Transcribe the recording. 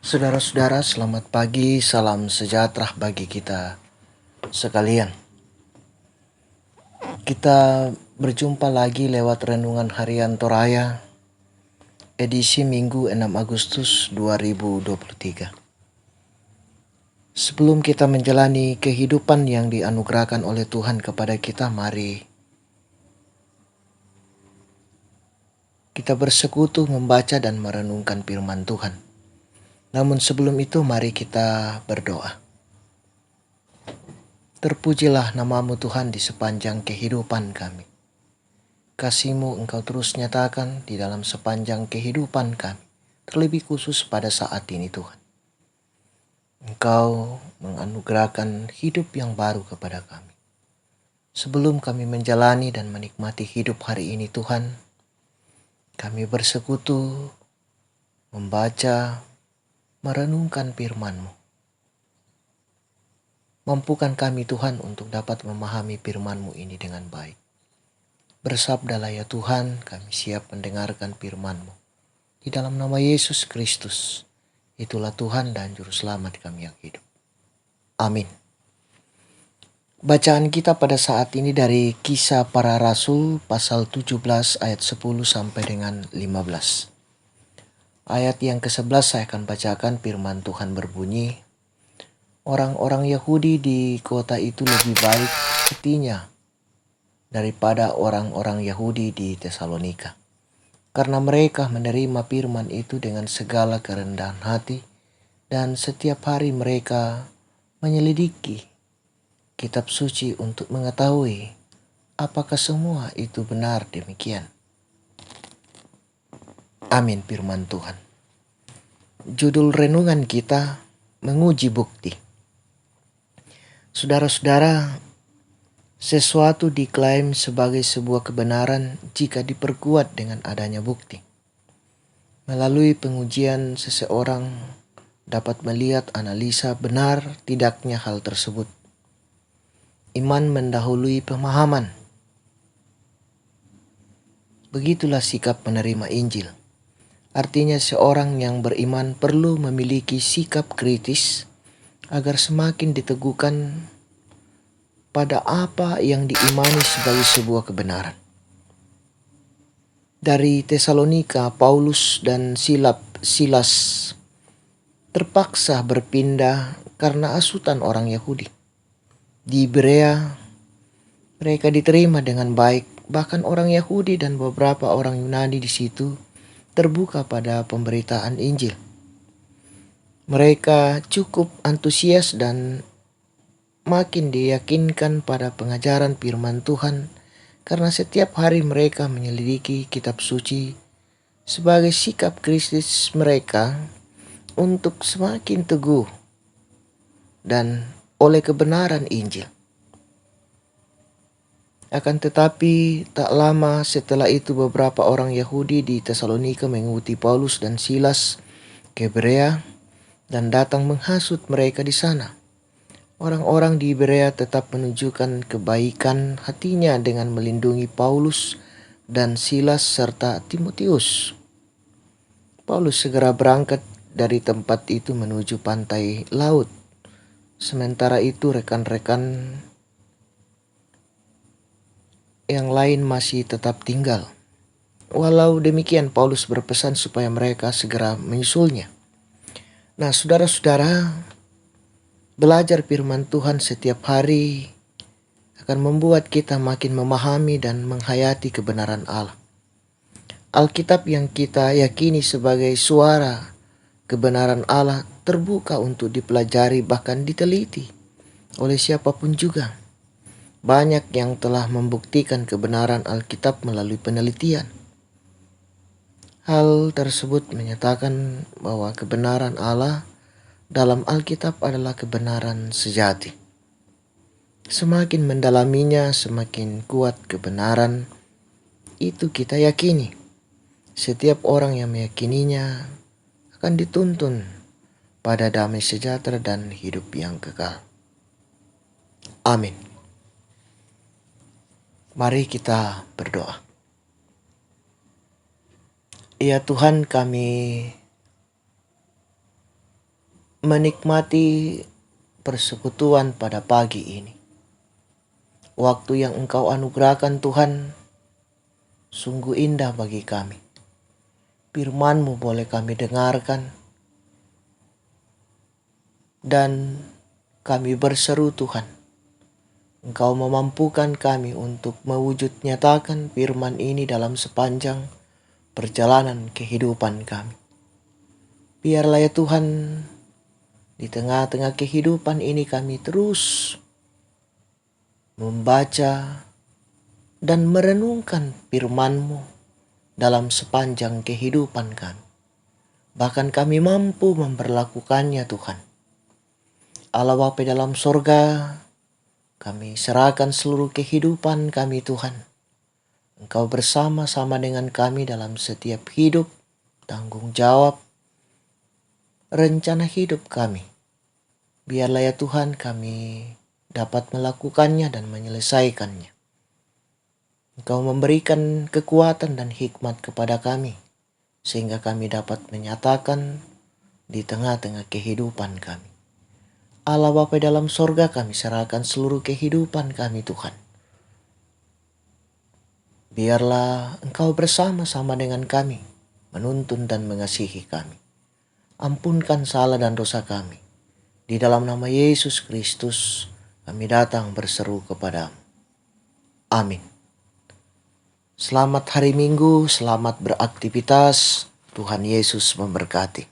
Saudara-saudara, selamat pagi, salam sejahtera bagi kita sekalian. Kita berjumpa lagi lewat Renungan Harian Toraya, edisi Minggu 6 Agustus 2023. Sebelum kita menjalani kehidupan yang dianugerahkan oleh Tuhan kepada kita, mari kita bersekutu membaca dan merenungkan firman Tuhan. Namun sebelum itu, mari kita berdoa. Terpujilah namamu Tuhan di sepanjang kehidupan kami. Kasih-Mu Engkau terus nyatakan di dalam sepanjang kehidupan kami, terlebih khusus pada saat ini Tuhan. Engkau menganugerahkan hidup yang baru kepada kami. Sebelum kami menjalani dan menikmati hidup hari ini Tuhan, kami bersekutu, membaca, merenungkan firman-Mu. Mampukan kami Tuhan untuk dapat memahami firman-Mu ini dengan baik. Bersabdalah ya Tuhan, kami siap mendengarkan firman-Mu. Di dalam nama Yesus Kristus, itulah Tuhan dan Juru Selamat kami yang hidup. Amin. Bacaan kita pada saat ini dari Kisah Para Rasul pasal 17 ayat 10 sampai dengan 15. Ayat yang ke-11 saya akan bacakan. Firman Tuhan berbunyi, orang-orang Yahudi di kota itu lebih baik hatinya daripada orang-orang Yahudi di Tesalonika, karena mereka menerima firman itu dengan segala kerendahan hati, dan setiap hari mereka menyelidiki kitab suci untuk mengetahui apakah semua itu benar demikian. Amin. Firman Tuhan. Judul renungan kita, menguji bukti. Saudara-saudara, sesuatu diklaim sebagai sebuah kebenaran jika diperkuat dengan adanya bukti. Melalui pengujian, seseorang dapat melihat analisa benar tidaknya hal tersebut. Iman mendahului pemahaman. Begitulah sikap menerima Injil. Artinya seorang yang beriman perlu memiliki sikap kritis agar semakin diteguhkan pada apa yang diimani sebagai sebuah kebenaran. Dari Tesalonika, Paulus dan Silas terpaksa berpindah karena asutan orang Yahudi. Di Berea, mereka diterima dengan baik, bahkan orang Yahudi dan beberapa orang Yunani di situ terbuka pada pemberitaan Injil. Mereka cukup antusias dan makin diyakinkan pada pengajaran firman Tuhan karena setiap hari mereka menyelidiki kitab suci sebagai sikap kritis mereka untuk semakin teguh dan oleh kebenaran Injil. Akan tetapi tak lama setelah itu beberapa orang Yahudi di Tesalonika mengikuti Paulus dan Silas ke Berea dan datang menghasut mereka di sana. Orang-orang di Berea tetap menunjukkan kebaikan hatinya dengan melindungi Paulus dan Silas serta Timotius. Paulus segera berangkat dari tempat itu menuju pantai laut. Sementara itu rekan-rekan yang lain masih tetap tinggal. Walau demikian, Paulus berpesan supaya mereka segera menyusulnya. Nah, saudara-saudara, belajar firman Tuhan setiap hari akan membuat kita makin memahami dan menghayati kebenaran Allah. Alkitab yang kita yakini sebagai suara kebenaran Allah terbuka untuk dipelajari bahkan diteliti oleh siapapun juga. Banyak yang telah membuktikan kebenaran Alkitab melalui penelitian. Hal tersebut menyatakan bahwa kebenaran Allah dalam Alkitab adalah kebenaran sejati. Semakin mendalaminya, semakin kuat kebenaran itu kita yakini. Setiap orang yang meyakininya akan dituntun pada damai sejahtera dan hidup yang kekal. Amin. Mari kita berdoa. Ya Tuhan, kami menikmati persekutuan pada pagi ini. Waktu yang Engkau anugerahkan Tuhan sungguh indah bagi kami. Firman-Mu boleh kami dengarkan dan kami berseru Tuhan. Engkau memampukan kami untuk mewujud nyatakan firman ini dalam sepanjang perjalanan kehidupan kami. Biarlah ya Tuhan, di tengah-tengah kehidupan ini kami terus membaca dan merenungkan firman-Mu dalam sepanjang kehidupan kami. Bahkan kami mampu memperlakukannya Tuhan. Allah Bapa dalam sorga, kami serahkan seluruh kehidupan kami Tuhan. Engkau bersama-sama dengan kami dalam setiap hidup, tanggung jawab, rencana hidup kami. Biarlah ya Tuhan kami dapat melakukannya dan menyelesaikannya. Engkau memberikan kekuatan dan hikmat kepada kami, sehingga kami dapat menyatakan di tengah-tengah kehidupan kami. Allah Bapa dalam sorga, kami serahkan seluruh kehidupan kami Tuhan. Biarlah Engkau bersama-sama dengan kami, menuntun dan mengasihi kami. Ampunkan salah dan dosa kami. Di dalam nama Yesus Kristus, kami datang berseru kepadamu. Amin. Selamat hari Minggu, selamat beraktivitas. Tuhan Yesus memberkati.